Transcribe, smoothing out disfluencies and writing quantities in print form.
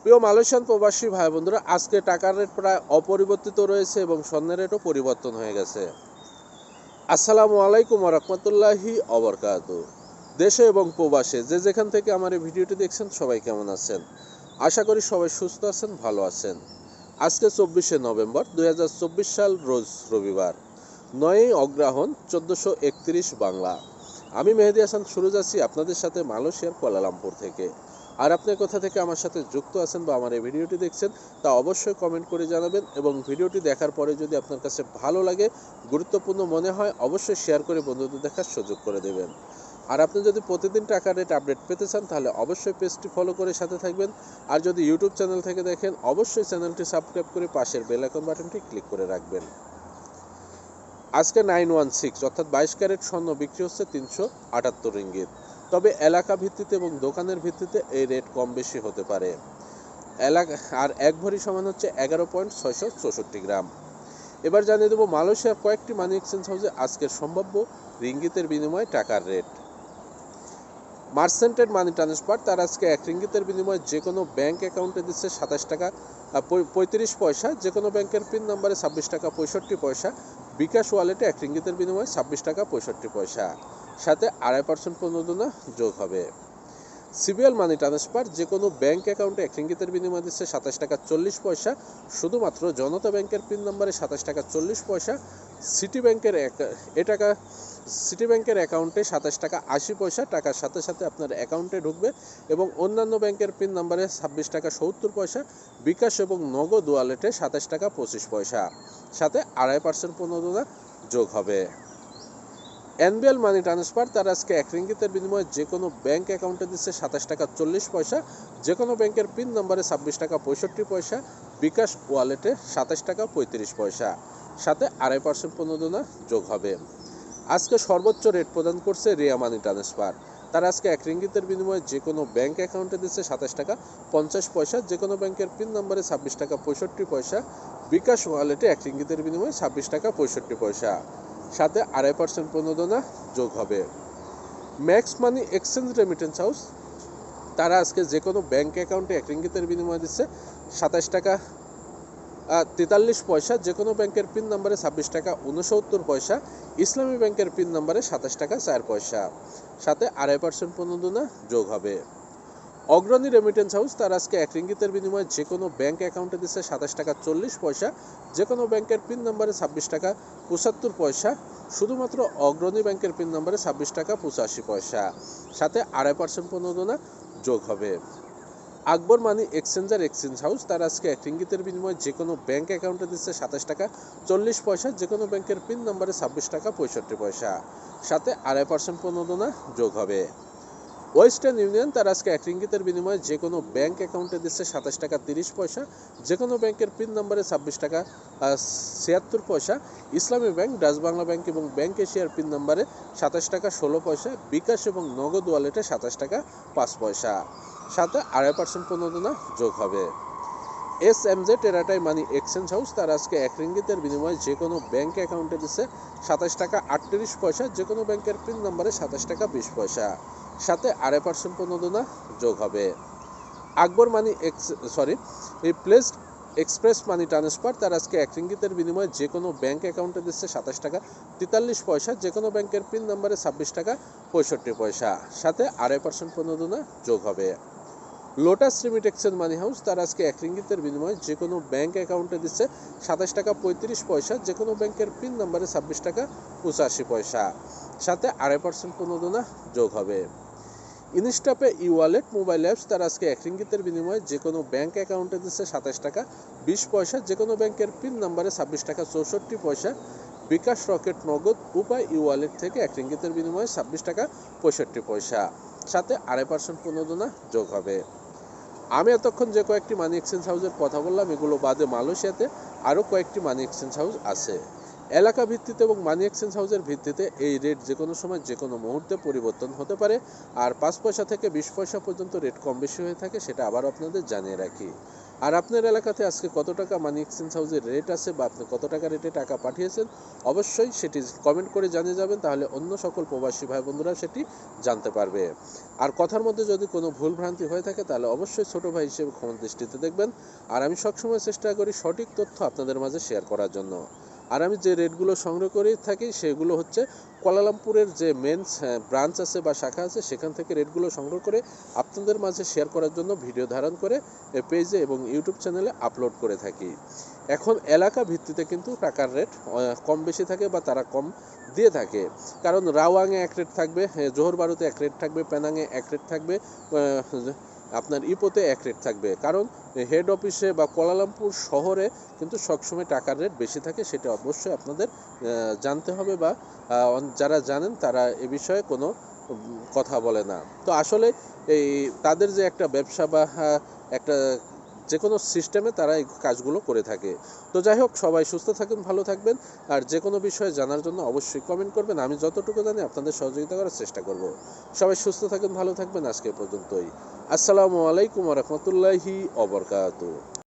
প্রিয় মালয়েশিয়ান প্রবাসী ভাই বন্ধুরা, আজকে টাকার রেট প্রায় অপরিবর্তিত রয়েছে এবং স্বর্ণের রেটও পরিবর্তন হয়ে গেছে। আসসালামু আলাইকুম ওয়া রাহমাতুল্লাহি ওয়া বারাকাতুহু। দেশে এবং প্রবাসে যে যেখান থেকে আমার এই ভিডিওটি দেখছেন সবাই কেমন আছেন? আশা করি সবাই সুস্থ আছেন, ভালো আছেন। আজকে 24শে নভেম্বর 2024 সাল, রোজ রবিবার, 9ই অগ্রহায়ণ 1431 বাংলা। আমি মেহেদী হাসান সুরজ আছি আপনাদের সাথে মালয়েশিয়ার কুয়ালালামপুর থেকে। আর আপনি কোথা থেকে আমার সাথে যুক্ত আছেন বা আমার এই ভিডিওটি দেখছেন তা অবশ্যই কমেন্ট করে জানাবেন, এবং ভিডিওটি দেখার পরে যদি আপনার কাছে ভালো লাগে, গুরুত্বপূর্ণ মনে হয়, অবশ্যই শেয়ার করে বন্ধুদের দেখার সুযোগ করে দেবেন। আর আপনি যদি প্রতিদিন টাকার রেট আপডেট পেতে চান তাহলে অবশ্যই পেজটি ফলো করে সাথে থাকবেন। আর যদি ইউটিউব চ্যানেল থেকে দেখেন অবশ্যই চ্যানেলটি সাবস্ক্রাইব করে পাশের বেল আইকন বাটনটি ক্লিক করে রাখবেন। আজকে 916 অর্থাৎ 22 ক্যারেট স্বর্ণ বিক্রি হচ্ছে 378 রিঙ্গিত। তবে এলাকা ভিত্তিতে এবং দোকানের ভিত্তিতে এই রেট কম বেশি হতে পারে। আর এক ভরি সমান হচ্ছে 11.664 গ্রাম। এবার জানিয়ে দেবো মালয়েশিয়ার কয়েকটি মানি এক্সচেঞ্জ হাউসে আজকের সম্ভাব্য রিঙ্গিতের বিনিময়ে টাকার রেট। মার্সেন্টেড মানি ট্রান্সফার তার আজকে 1 রিঙ্গিতের বিনিময়ে যে কোনো ব্যাংক অ্যাকাউন্টে দিচ্ছে 27 টাকা 35 পয়সা, যে কোনো ব্যাংকের পিন নাম্বারে 26 টাকা 65 পয়সা। বিকাশ ওয়ালেটে 1 রিঙ্গিতের বিনিময়ে 26 টাকা 65 পয়সা, সাথে 2.5% প্রণোদনা যোগ হবে। সিবিএল মানি ট্রান্সফার যে কোনো ব্যাংক অ্যাকাউন্টে 1 রিঙ্গিতের বিনিময়ে দিচ্ছে 27 টাকা 40 পয়সা, শুধুমাত্র জনতা ব্যাংকের পিন নাম্বারে 27 টাকা 40 পয়সা। সিটি ব্যাংকের অ্যাকাউন্টে 27 টাকা 80 পয়সা, টাকার সাথে সাথে আপনার অ্যাকাউন্টে ঢুকবে, এবং অন্যান্য ব্যাংকের পিন নাম্বারে 26 টাকা 70 পয়সা। বিকাশ এবং নগদ ওয়ালেটে 27 টাকা 25 পয়সা, সাথে 2.5% প্রণোদনা যোগ হবে। এনবিএল মানি ট্রান্সফার তার আজকে 1 রিঙ্গিতের বিনিময়ে যে কোনো ব্যাংক অ্যাকাউন্টে দিচ্ছে 27 টাকা 40 পয়সা, যে কোনো ব্যাংকের পিন নাম্বারে 26 টাকা 65 পয়সা। বিকাশ ওয়ালেটে 27 টাকা 35 পয়সা, সাথে 2.5% প্রণোদনা যোগ হবে। আজকে সর্বোচ্চ রেট প্রদান করছে রিয়া মানি ট্রান্সফার। তার আজকে 1 রিঙ্গিতের বিনিময়ে যে কোনো ব্যাংক অ্যাকাউন্টে দিচ্ছে 27 টাকা 50 পয়সা, যে কোনো ব্যাংকের পিন নাম্বারে 26 টাকা 65 পয়সা। বিকাশ ওয়ালেটে 1 রিঙ্গিতের বিনিময়ে 26 টাকা 65 পয়সা, সাথে 2.5% প্রণোদনা যোগ হবে। Max money exchange remittance house তারা আজকে যে কোনো ব্যাংক অ্যাকাউন্টে 1 রিঙ্গিতের বিনিময়ে দিচ্ছে 27 টাকা 43 পয়সা, যে কোনো ব্যাংকের পিন নাম্বারে 26 টাকা 69 পয়সা। ইসলামী ব্যাংকের পিন নাম্বারে 27 টাকা 4 পয়সা, সাথে 2.5% প্রণোদনা যোগ হবে। অগ্রণী রেমিটেন্স হাউস তার আজকে 1 রিঙ্গিতের বিনিময়ে যে কোনো ব্যাংক অ্যাকাউন্টে দিচ্ছে 27 টাকা 40 পয়সা, যে কোনো ব্যাংকের পিন নাম্বারে 26 টাকা 75 পয়সা। শুধুমাত্র অগ্রণী ব্যাংকের পিন নাম্বারে 26 টাকা 85 পয়সা, সাথে 2.5% প্রণোদনা যোগ হবে। আকবর মানি এক্সচেঞ্জ হাউস তার আজকে 1 রিঙ্গিতের বিনিময়ে যে কোনো ব্যাংক অ্যাকাউন্টে দিচ্ছে 27 টাকা 40 পয়সা, যে কোনো ব্যাংকের পিন নাম্বারে 26 টাকা 65 পয়সা, সাথে 2.5% প্রণোদনা যোগ হবে। ওয়েস্টার্ন ইউনিয়ন তার আজকে 1 রিঙ্গিতের বিনিময়ে যে কোনো ব্যাংক অ্যাকাউন্টে দিচ্ছে 27 টাকা 30 পয়সা, যে কোনো ব্যাংকের পিন নাম্বারে 26 টাকা 76 পয়সা। ইসলামী ব্যাংক, ডাচ বাংলা ব্যাংক এবং ব্যাংক এশিয়ার পিন নাম্বারে 27 টাকা 16 পয়সা। বিকাশ এবং নগদ ওয়ালেটে 27 টাকা 5 পয়সা, সাথে 2.5% প্রণোদনা যোগ হবে। SMZ টেরাটাই মানি এক্সচেঞ্জ হাউস তার আজকে 1 রিঙ্গিতের বিনিময়ে যে কোনো ব্যাংক অ্যাকাউন্টে দিচ্ছে 27 টাকা 38 পয়সা, যে কোনো ব্যাংকের পিন নাম্বারে 27 টাকা 20 পয়সা, সাথে 2.5% প্রণোদনা যোগ হবে। আকবর মানি রিপ্লেসড এক্সপ্রেস মানি ট্রান্সফার তার আজকে 1 রিঙ্গিতের বিনিময়ে যে কোনো ব্যাংক অ্যাকাউন্টে দিচ্ছে 27 টাকা 43 পয়সা, যে কোনো ব্যাংকের পিন নাম্বারে 26 টাকা 65 পয়সা, সাথে 2.5% প্রণোদনা যোগ হবে। লোটাস রিমিট এক্সচেঞ্জ মানি হাউস তার আজকে 1 রিঙ্গিতের বিনিময়ে যে কোনো ব্যাংক অ্যাকাউন্টে দিচ্ছে 27 টাকা 35 পয়সা, যে কোনো ব্যাংকের পিন নাম্বারে 26 টাকা 85 পয়সা, সাথে 2.5% প্রণোদনা যোগ হবে। ইনস্টাপে ই ওয়ালেট মোবাইল অ্যাপস তার আজকে 1 রিঙ্গিতের বিনিময়ে যে কোনো ব্যাংক অ্যাকাউন্টে দিচ্ছে 27 টাকা 20 পয়সা, যে কোনো ব্যাংকের পিন নাম্বারে 26 টাকা 64 পয়সা। বিকাশ রকেট নগদ উপায় ই ওয়ালেট থেকে 1 রিঙ্গিতের বিনিময়ে 26 টাকা 65 পয়সা, সাথে 2.5% প্রণোদনা যোগ হবে। আমি এতক্ষণ যে কয়েকটি মানি এক্সচেঞ্জ হাউসের কথা বললাম এগুলো বাদে মালয়েশিয়াতে আরও কয়েকটি মানি এক্সচেঞ্জ হাউস আছে। এলাকা ভিত্তিতে এবং মানি এক্সচেঞ্জ হাউসের ভিত্তিতে এই রেট যে কোনো সময় যে কোনো মুহূর্তে পরিবর্তন হতে পারে, আর 5 পয়সা থেকে 20 পয়সা পর্যন্ত রেট কম বেশি হয়ে থাকে, সেটা আবার আপনাদের জানিয়ে রাখি। আর আপনার এলাকাতে আজকে কত টাকা মানি এক্সচেঞ্জ হাউসের রেট আছে বা আপনি কত টাকা রেটে টাকা পাঠিয়েছেন অবশ্যই সেটি কমেন্ট করে জানিয়ে যাবেন, তাহলে অন্য সকল প্রবাসী ভাই বন্ধুরা সেটি জানতে পারবে। আর কথার মধ্যে যদি কোনো ভুল ভ্রান্তি হয়ে থাকে তাহলে অবশ্যই ছোট ভাই হিসেবে ক্ষমা দৃষ্টিতে দেখবেন। আর আমি সবসময় চেষ্টা করি সঠিক তথ্য আপনাদের মাঝে শেয়ার করার জন্য। আর আমি যে রেটগুলো সংগ্রহ করে থাকি সেগুলো হচ্ছে কুয়ালালামপুরের যে মেন ব্রাঞ্চ আছে বা শাখা আছে সেখান থেকে রেটগুলো সংগ্রহ করে আপনাদের মাঝে শেয়ার করার জন্য ভিডিও ধারণ করে পেজে এবং ইউটিউব চ্যানেলে আপলোড করে থাকি। এখন এলাকা ভিত্তিতে কিন্তু টাকার রেট কম বেশি থাকে বা তারা কম দিয়ে থাকে, কারণ রাওয়াংয়ে এক রেট থাকবে, জোহর বারুতে এক রেট থাকবে, পেনাংয়ে এক রেট থাকবে, আপনার ইপোতে এক রেট থাকবে, কারণ হেড অফিসে বা কুয়ালালামপুর শহরে কিন্তু সবসময় টাকার রেট বেশি থাকে। সেটা অবশ্যই আপনাদের জানতে হবে বা যারা জানেন তারা এ বিষয়ে কোনো কথা বলে না। তো আসলে এই তাদের যে একটা ব্যবসা বা একটা যে কোনো সিস্টেমে তারা এই কাজগুলো করে থাকে। তো যাই হোক, সবাই সুস্থ থাকুন, ভালো থাকবেন। আর যে কোনো বিষয়ে জানার জন্য অবশ্যই কমেন্ট করবেন, আমি যতটুকু জানি আপনাদের সহযোগিতা করার চেষ্টা করব। সবাই সুস্থ থাকুন, ভালো থাকবেন। আজকে পর্যন্তই। আসসালামু আলাইকুম ওয়া রাহমাতুল্লাহি ওয়া বারাকাতুহু।